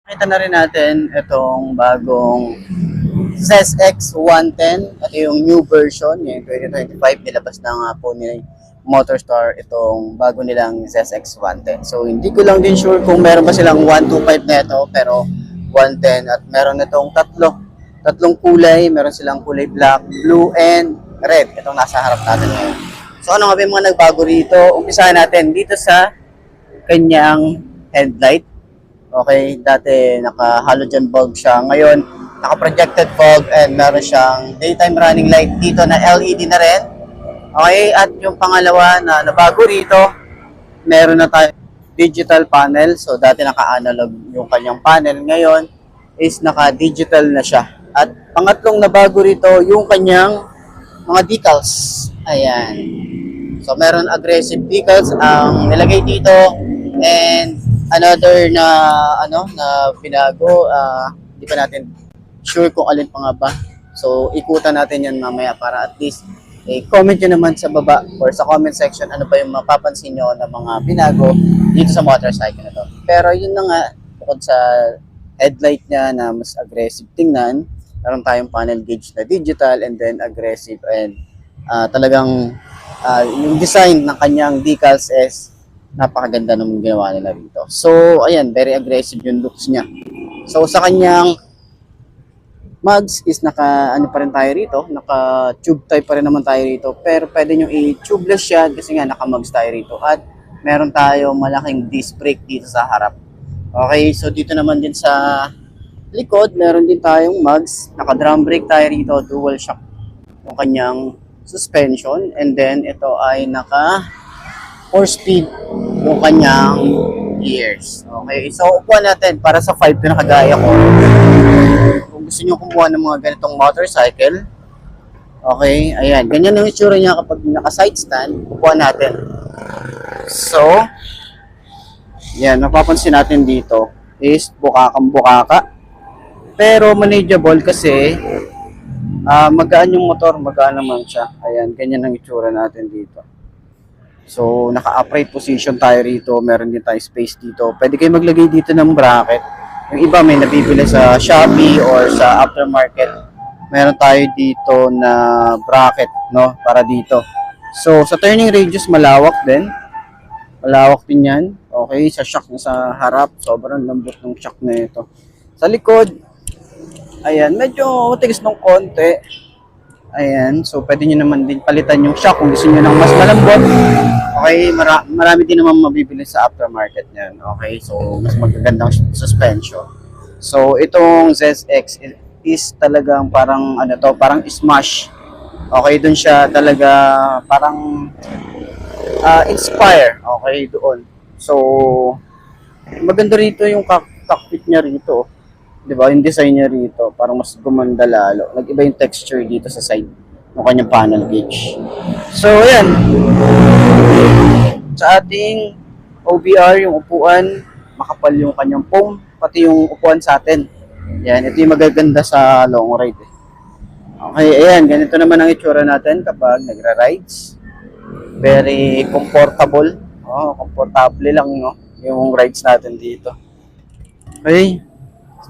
Nakita na rin natin itong bagong ZX 110. Ito yung new version, yung 2025. Nilabas na nga po ni Motorstar itong bago nilang ZX 110. So hindi ko lang din sure kung meron ba silang 125 na ito, pero 110 at meron itong tatlong kulay. Meron silang kulay black, blue, and red. Itong nasa harap natin ngayon. So ano nga ba yung mga nagbago rito? Umpisahan natin dito sa kanyang headlight. Okay, dati naka-halogen bulb siya. Ngayon, naka-projected bulb and meron siyang daytime running light dito na LED na rin. Okay, at yung pangalawa na nabago rito, meron na tayo digital panel. So, dati naka-analog yung kanyang panel. Ngayon is naka-digital na siya. At pangatlong nabago rito, yung kanyang mga decals. Ayan. So, meron aggressive decals ang nilagay dito and another na na binago, hindi pa natin sure kung alin pa nga ba. So, ikutan natin yan mamaya para at least comment nyo naman sa baba or sa comment section ano ba yung mapapansin nyo na mga binago dito sa motorcycle na to. Pero yun na nga, bukod sa headlight niya na mas aggressive tingnan, meron tayong panel gauge na digital and then aggressive and talagang yung design ng kanyang decals is napakaganda ng ginawa nila rito. So, ayan, very aggressive yung looks niya. So, sa kanyang mugs is naka, ano pa rin tayo rito, naka tube type pa rin naman tayo rito. Pero pwede nyo i-tubeless yan kasi nga naka mugs tayo rito. At meron tayo malaking disc brake dito sa harap. Okay, so dito naman din sa likod, meron din tayong mugs. Naka drum brake tayo rito, dual shock yung kanyang suspension. And then, ito ay naka 4-speed yung kanyang gears. Okay, so upuan natin para sa 5 na kagaya ko. Kung gusto nyo kumuha ng mga ganitong motorcycle, okay, ayan, ganyan ang itsura niya kapag naka-side stand, upuan natin. So, yan, napapansin natin dito is bukakang bukaka. Pero manageable kasi magaan yung motor, magaan naman siya. Ayan, ganyan ang itsura natin dito. So, naka-upright position tayo rito. Meron din tayo space dito. Pwede kayo maglagay dito ng bracket. Yung iba may nabibili sa Shopee or sa aftermarket. Meron tayo dito na bracket, no? Para dito. So, sa turning radius, malawak din. Malawak din yan. Okay, sa shock na sa harap. Sobrang lambot ng shock na ito. Sa likod, ayan, medyo matigas ng konti. Ayan, so pwede nyo naman din palitan yung shock kung gusto nyo ng mas malambot. Okay, marami din naman mabibili sa aftermarket niyan. Okay, so mas magagandang suspension. So itong ZX is talagang parang ano to, parang smash. Okay, dun siya talaga parang inspire. Okay, doon. So maganda rito yung cockpit niya rito. 'Di ba? Yung design niya rito, parang mas gumanda lalo. Nag-iba yung texture dito sa side ng kanyang panel gauge. So, ayan. Sa ating OBR, yung upuan, makapal yung kanyang foam, pati yung upuan sa atin. Yan, ito yung magaganda sa long ride. Okay, ayan. Ganito naman ang itsura natin kapag nagra-rides. Very comfortable. Oh, comfortable lang, no? Yung rides natin dito. Okay.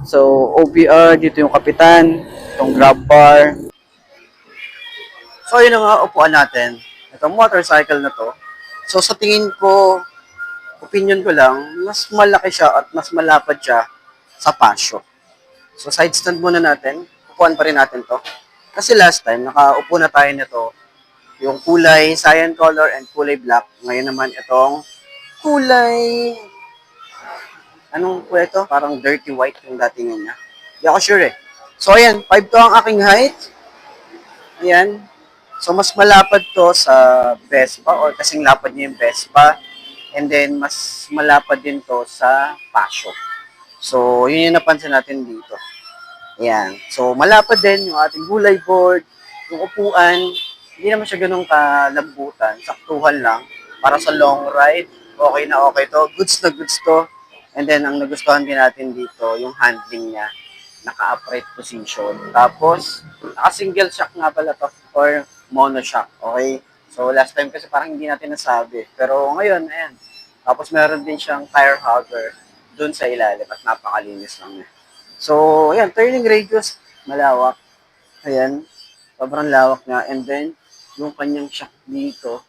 So, OBR, dito yung kapitan, itong grab bar. So, yun ang upuan natin. Itong motorcycle na to. So, sa tingin ko, opinion ko lang, mas malaki siya at mas malapad siya sa Passion. So, side stand muna natin. Upuan pa rin natin to. Kasi last time, nakaupo na tayo nito. Yung kulay cyan color and kulay black. Ngayon naman itong kulay anong po ito? Parang dirty white yung datingan niya. Hindi ako sure eh. So, ayan. 5 to ang aking height. Ayan. So, mas malapad to sa Vespa or kasing lapad niya yung Vespa. And then, mas malapad din to sa Passion. So, yun yung napansin natin dito. Ayan. So, malapad din yung ating gulay board, yung upuan. Hindi naman siya ganun kalambutan. Saktuhan lang. Para sa long ride, okay na okay to. Goods na goods to. And then, ang nagustuhan din natin dito, yung handling niya, naka-upright position. Tapos, naka-single shock nga pala to, or mono shock, okay? So, last time kasi parang hindi natin nasabi. Pero ngayon, ayan. Tapos, meron din siyang tire hugger dun sa ilalim at napakalinis lang niya. So, ayan, turning radius, malawak. Ayan, sobrang lawak niya. And then, yung kanyang shock dito,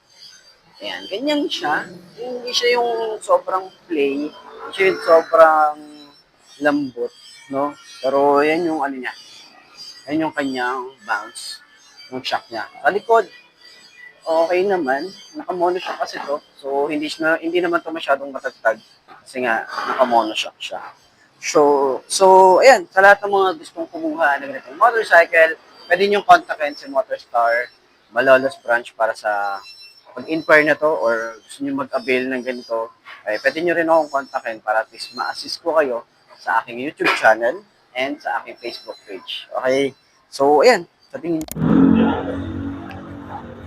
ayan, ganyan siya. Hindi siya yung sobrang play, hindi siya yung sobrang lambot, no? Pero yan yung ano niya, yan yung kanyang bounce, yung shock niya. Sa likod, okay naman, naka-monoshock kasi to. So hindi naman to masyadong matagtag kasi nga naka-monoshock siya. So ayan, sa lahat ng mga gustong kumuha ng ganitong motorcycle, pwede niyong kontakin si Motorstar Malolos branch para sa pag-inquire na to or gusto niyo mag-avail ng ganito, ay pwede niyo rin akong kontakin para at least ma-assist ko kayo sa aking YouTube channel and sa aking Facebook page. Okay? So, ayan. Sa tingin.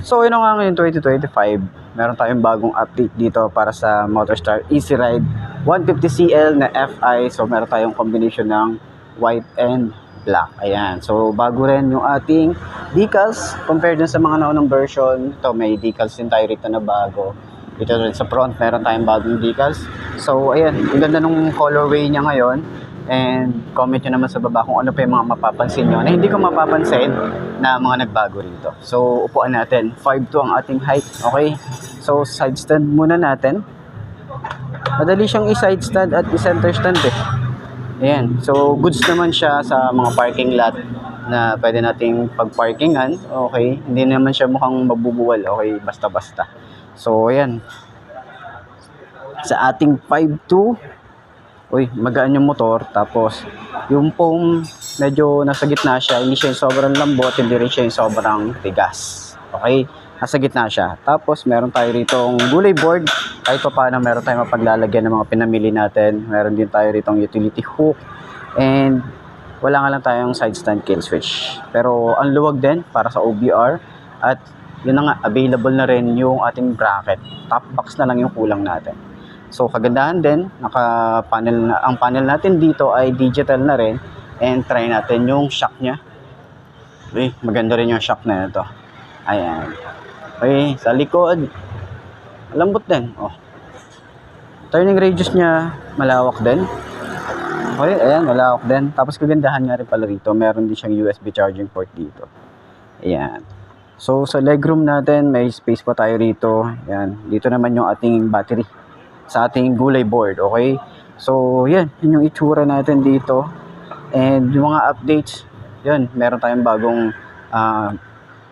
So, yun na nga ngayon 2025. Meron tayong bagong update dito para sa Motorstar Easy Ride 150cl na FI. So, meron tayong combination ng white and black. Ayan. So, bago rin yung ating decals compared dun sa mga naunang version. Ito, may decals din tayo rito na bago. Dito rin sa front, meron tayong bagong decals. So, ayan. Ang ganda nung colorway niya ngayon. And comment nyo naman sa baba kung ano pa yung mga mapapansin nyo na hindi ko mapapansin na mga nagbago rito. So, upuan natin. 5'2" ang ating height. Okay? So, side stand muna natin. Madali siyang i-side stand at i-center stand eh. Ayan. So, goods naman siya sa mga parking lot na pwede nating pag-parkingan. Okay. Hindi naman siya mukhang mabubuwal. Okay. Basta-basta. So, ayan. Sa ating 5'2", uy, magaan yung motor. Tapos, yung foam, medyo nasa gitna siya. Hindi siya yung sobrang lambot. Hindi rin siya yung sobrang tigas. Okay. Nasa gitna siya. Tapos, meron tayo rito gulay board. Kahit pa paano, meron tayong mapaglalagyan ng mga pinamili natin. Meron din tayo rito utility hook. And, wala nga lang tayong side stand kill switch. Pero, ang luwag din para sa OBR. At, yun na nga, available na rin yung ating bracket. Top box na lang yung kulang natin. So, kagandahan din, ang panel natin dito ay digital na rin. And, try natin yung shock niya. Uy, maganda rin yung shock na ito. Ayan. Okay, sa likod, lambot din. Oh. Turning radius niya, malawak din. Okay, ayan, malawak din. Tapos kagandahan nga rin pala rito, meron din siyang USB charging port dito. Ayan. So, sa legroom natin, may space pa tayo rito. Ayan, dito naman yung ating battery sa ating gulay board, okay? So, yan, yun yung itsura natin dito. And yung mga updates, yun, meron tayong bagong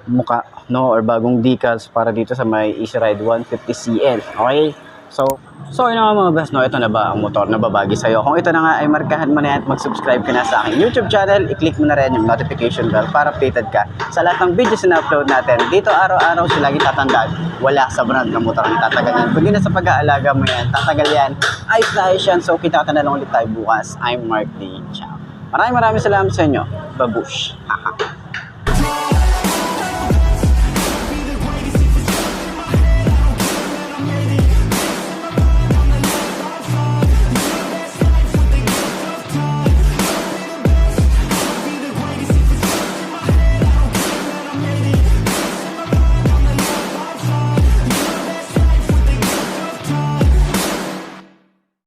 muka, no, or bagong decals para dito sa may Easy Ride 150cl. Okay? So yun nga mga best, no, ito na ba ang motor na babagi sa'yo? Kung ito na nga ay markahan mo na yan at mag-subscribe ka na sa aking YouTube channel, i-click mo na rin yung notification bell para updated ka sa lahat ng videos na upload natin. Dito araw-araw sila lagi tatandaan, wala sa brand ng motor ang tatagalan. Kundi na sa pag-aalaga mo yan, tatagal yan, ay flash yan. So kita na lang ulit tayo bukas. I'm Mark D. Ciao. Maraming salamat sa inyo. Babush. Haha.